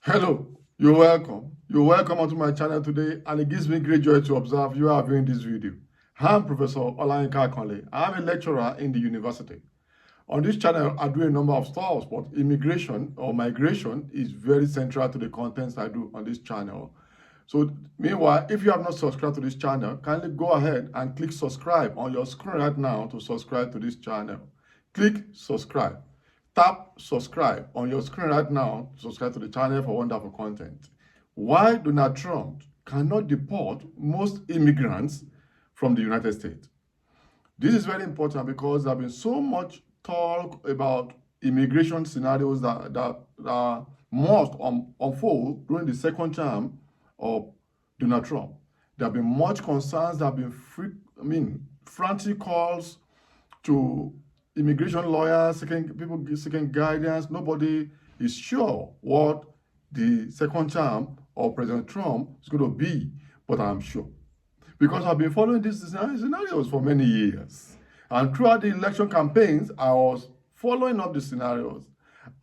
Hello, you're welcome. You're welcome onto my channel today, and it gives me great joy to observe you are viewing this video. I'm Professor Olayinka Akanle. I'm a lecturer in the university. On this channel, I do a number of stuff, but immigration or migration is very central to the contents I do on this channel. So, meanwhile, if you have not subscribed to this channel, kindly go ahead and click subscribe on your screen right now to subscribe to this channel. Click subscribe. Tap subscribe on your screen right now to subscribe to the channel for wonderful content. Why Donald Trump cannot deport most immigrants from the United States. This is very important because there has been so much talk about immigration scenarios that must unfold during the second term of Donald Trump. There have been much concerns, there have been frantic calls to immigration lawyers, people seeking guidance. Nobody is sure what the second term of President Trump is going to be, but I'm sure. Because I've been following these scenarios for many years. And throughout the election campaigns, I was following up the scenarios.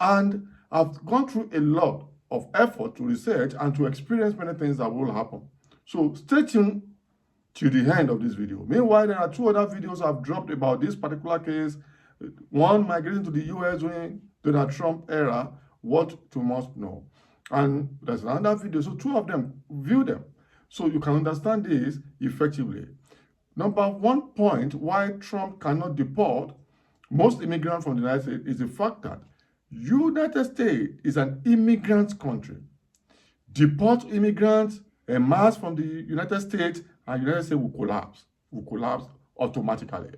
And I've gone through a lot of effort to research and to experience many things that will happen. So stay tuned to the end of this video. Meanwhile, there are two other videos I've dropped about this particular case. One, migrating to the US during Donald Trump era, what to must know. And there's another video, so two of them, view them, so you can understand this effectively. Number one point why Trump cannot deport most immigrants from the United States is the fact that United States is an immigrant country. Deport immigrants en masse from the United States, and United States will collapse automatically.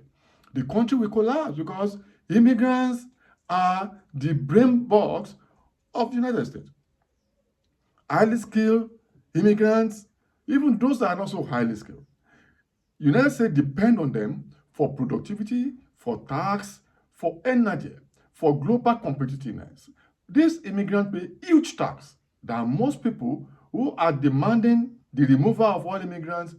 The country will collapse because immigrants are the brain box of the United States. Highly skilled immigrants, even those that are not so highly skilled. United States depend on them for productivity, for tax, for energy, for global competitiveness. These immigrants pay huge tax that most people who are demanding the removal of all immigrants,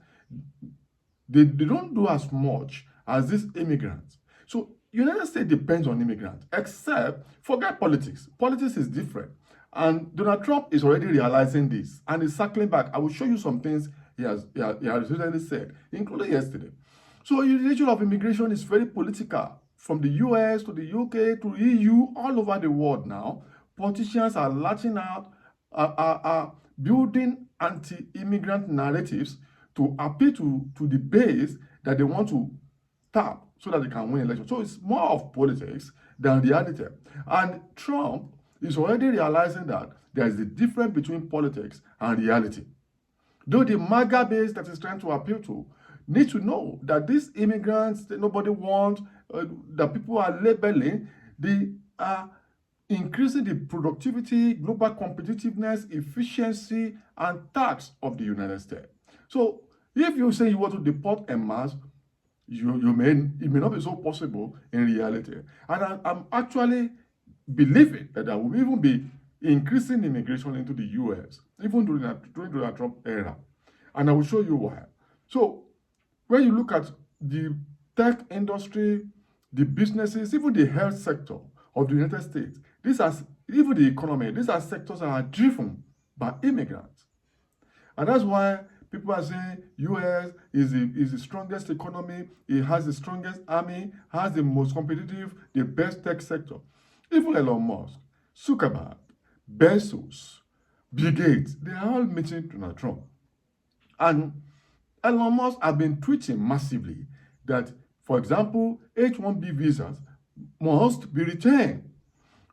they don't do as much as these immigrants. So United States depends on immigrants, except forget politics. Politics is different. And Donald Trump is already realizing this and is circling back. I will show you some things he has recently said, including yesterday. So the issue of immigration is very political. From the US to the UK to EU, all over the world now, politicians are latching out, are building anti-immigrant narratives to appeal to the base that they want to tap so that they can win elections. So it's more of politics than reality. And Trump is already realizing that there is a difference between politics and reality. Though the MAGA base that is trying to appeal to need to know that these immigrants that nobody wants, that people are labeling, they are increasing the productivity, global competitiveness, efficiency, and tax of the United States. So if you say you want to deport en masse, it may not be so possible in reality. And I'm actually believing that there will even be increasing immigration into the US, even during the Trump era. And I will show you why. So when you look at the tech industry, the businesses, even the health sector of the United States, even the economy, these are sectors that are driven by immigrants. And that's why people are saying US is the strongest economy, it has the strongest army, has the most competitive, the best tech sector. Even Elon Musk, Zuckerberg, Bezos, Bill Gates, they are all meeting Donald Trump. And Elon Musk has been tweeting massively that, for example, H-1B visas must be retained.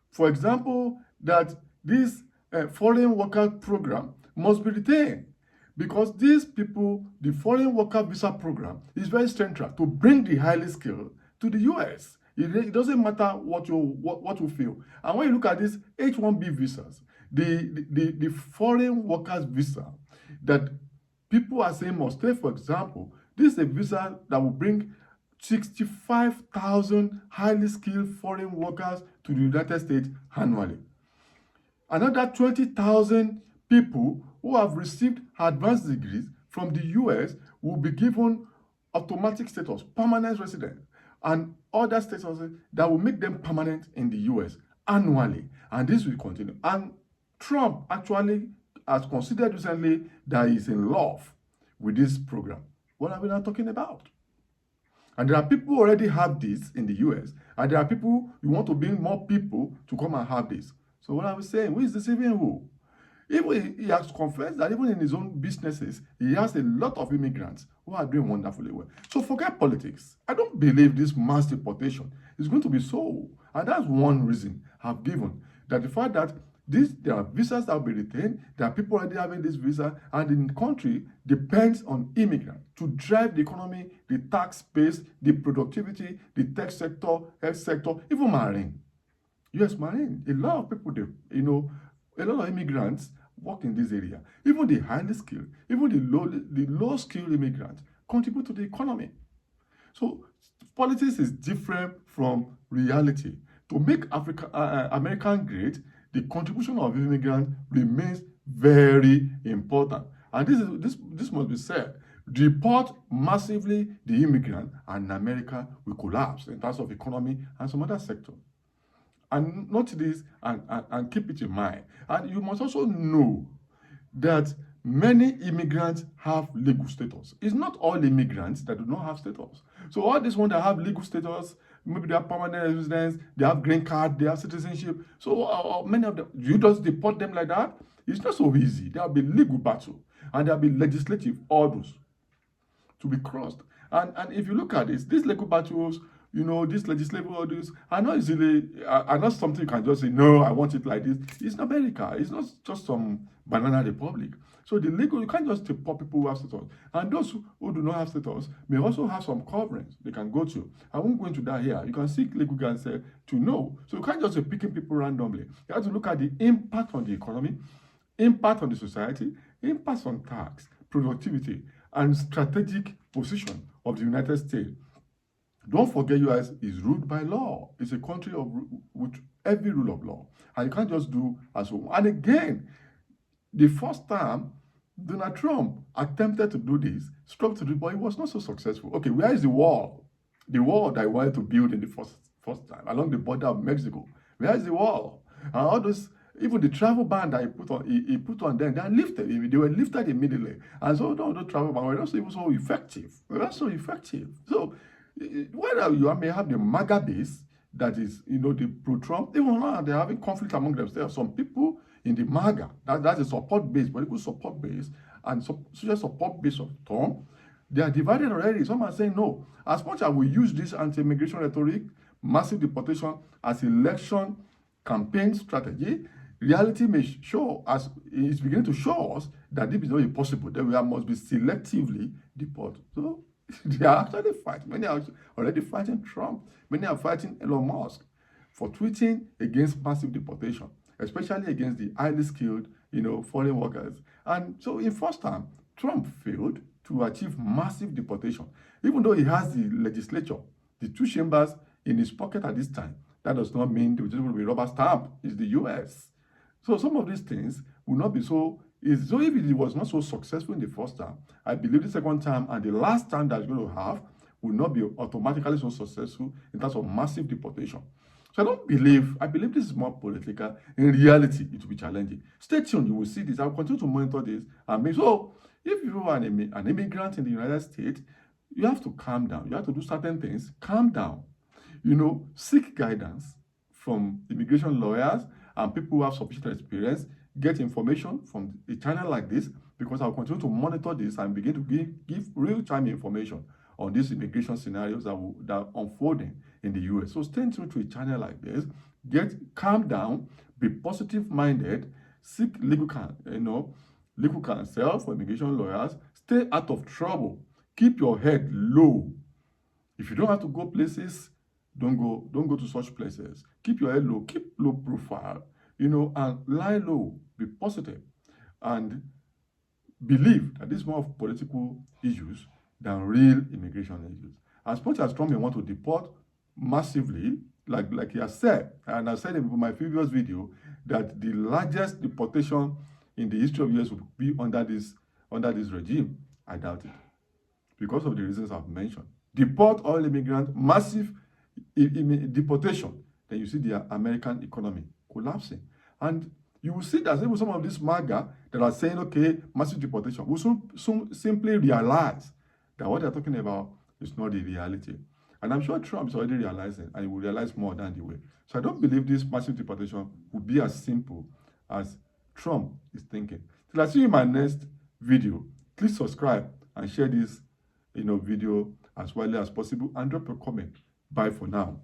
For example, that this foreign worker program must be retained. Because these people, the foreign worker visa program is very central to bring the highly skilled to the US. It doesn't matter what you feel. And when you look at these H-1B visas, the foreign workers visa that people are saying must stay, for example, this is a visa that will bring 65,000 highly skilled foreign workers to the United States annually. Another 20,000 people who have received advanced degrees from the US will be given automatic status, permanent resident, and other statuses that will make them permanent in the US annually. And this will continue. And Trump actually has considered recently that he's in love with this program. What are we now talking about? And there are people who already have this in the US, and there are people, you want to bring more people to come and have this. So what are we saying? Who is deceiving who? Even he has confessed that even in his own businesses, he has a lot of immigrants who are doing wonderfully well. So forget politics. I don't believe this mass deportation is going to be so. And that's one reason I've given, that the fact that there are visas that will be retained, there are people already having this visa, and the country depends on immigrants to drive the economy, the tax base, the productivity, the tech sector, health sector, even marine. US marine, a lot of people, a lot of immigrants work in this area. Even the highly skilled, even the low skilled immigrants contribute to the economy. So politics is different from reality. To make American great, the contribution of immigrants remains very important. And this must be said. Deport massively the immigrant, and America will collapse in terms of economy and some other sector. And note this and keep it in mind. And you must also know that many immigrants have legal status. It's not all immigrants that do not have status. So all these ones that have legal status, maybe they have permanent residence, they have green card, they have citizenship. So many of them, you just deport them like that? It's not so easy. There will be legal battle, and there will be legislative orders to be crossed. And if you look at this, these legal battles, these legislative orders are not something you can just say, no, I want it like this. It's America. It's not just some banana republic. So you can't just deport people who have status. And those who do not have status may also have some coverings they can go to. I won't go into that here. You can seek legal counsel to know. So you can't just be picking people randomly. You have to look at the impact on the economy, impact on the society, impact on tax, productivity, and strategic position of the United States. Don't forget, US is ruled by law. It's a country with every rule of law. And you can't just do as well. And again, the first time Donald Trump attempted to do this, struck to do, but it was not so successful. Okay, where is the wall? The wall that he wanted to build in the first time, along the border of Mexico. Where is the wall? And all those, even the travel ban that he put on them, they are lifted. They were lifted immediately. And so those travel ban were not even so effective. They were not so effective. So whether you may have the MAGA base, that is, the pro-Trump, even now they're having conflict among themselves. Some people in the MAGA, that's a support base, political support base, and social support base of Trump, they are divided already. Some are saying, no, as much as we use this anti-immigration rhetoric, massive deportation, as election campaign strategy, reality may show us, it's beginning to show us that this is not possible, that we must be selectively deported. So they are actually fighting. Many are already fighting Trump. Many are fighting Elon Musk for tweeting against massive deportation, especially against the highly skilled, foreign workers. And so in first time, Trump failed to achieve massive deportation. Even though he has the legislature, the two chambers in his pocket at this time, that does not mean there will be rubber stamp. It's the US. So some of these things will not be so. So if it was not so successful in the first time, I believe the second time and the last time that it's going to have will not be automatically so successful in terms of massive deportation. So I believe this is more political. In reality, it will be challenging. Stay tuned, you will see this. I'll continue to monitor this. So if you are an immigrant in the United States, you have to calm down. You have to do certain things. Calm down. Seek guidance from immigration lawyers and people who have sufficient experience. Get information from a channel like this, because I'll continue to monitor this and begin to give real-time information on these immigration scenarios that are unfolding in the US. So stay tuned to a channel like this. Calm down, be positive-minded, seek legal counsel for immigration lawyers. Stay out of trouble. Keep your head low. If you don't have to go places, don't go to such places. Keep your head low. Keep low profile. And lie low, be positive, and believe that this is more of political issues than real immigration issues. As much as Trump may want to deport massively, like he has said, and I said in my previous video, that the largest deportation in the history of the US will be under this regime, I doubt it, because of the reasons I've mentioned. Deport all immigrants, massive deportation, then you see the American economy collapsing. And you will see that even some of these MAGA that are saying, okay, massive deportation, will soon simply realize that what they're talking about is not the reality. And I'm sure Trump is already realizing, and he will realize more down the way. So I don't believe this massive deportation will be as simple as Trump is thinking. Till I see you in my next video, please subscribe and share this video as widely as possible and drop a comment. Bye for now.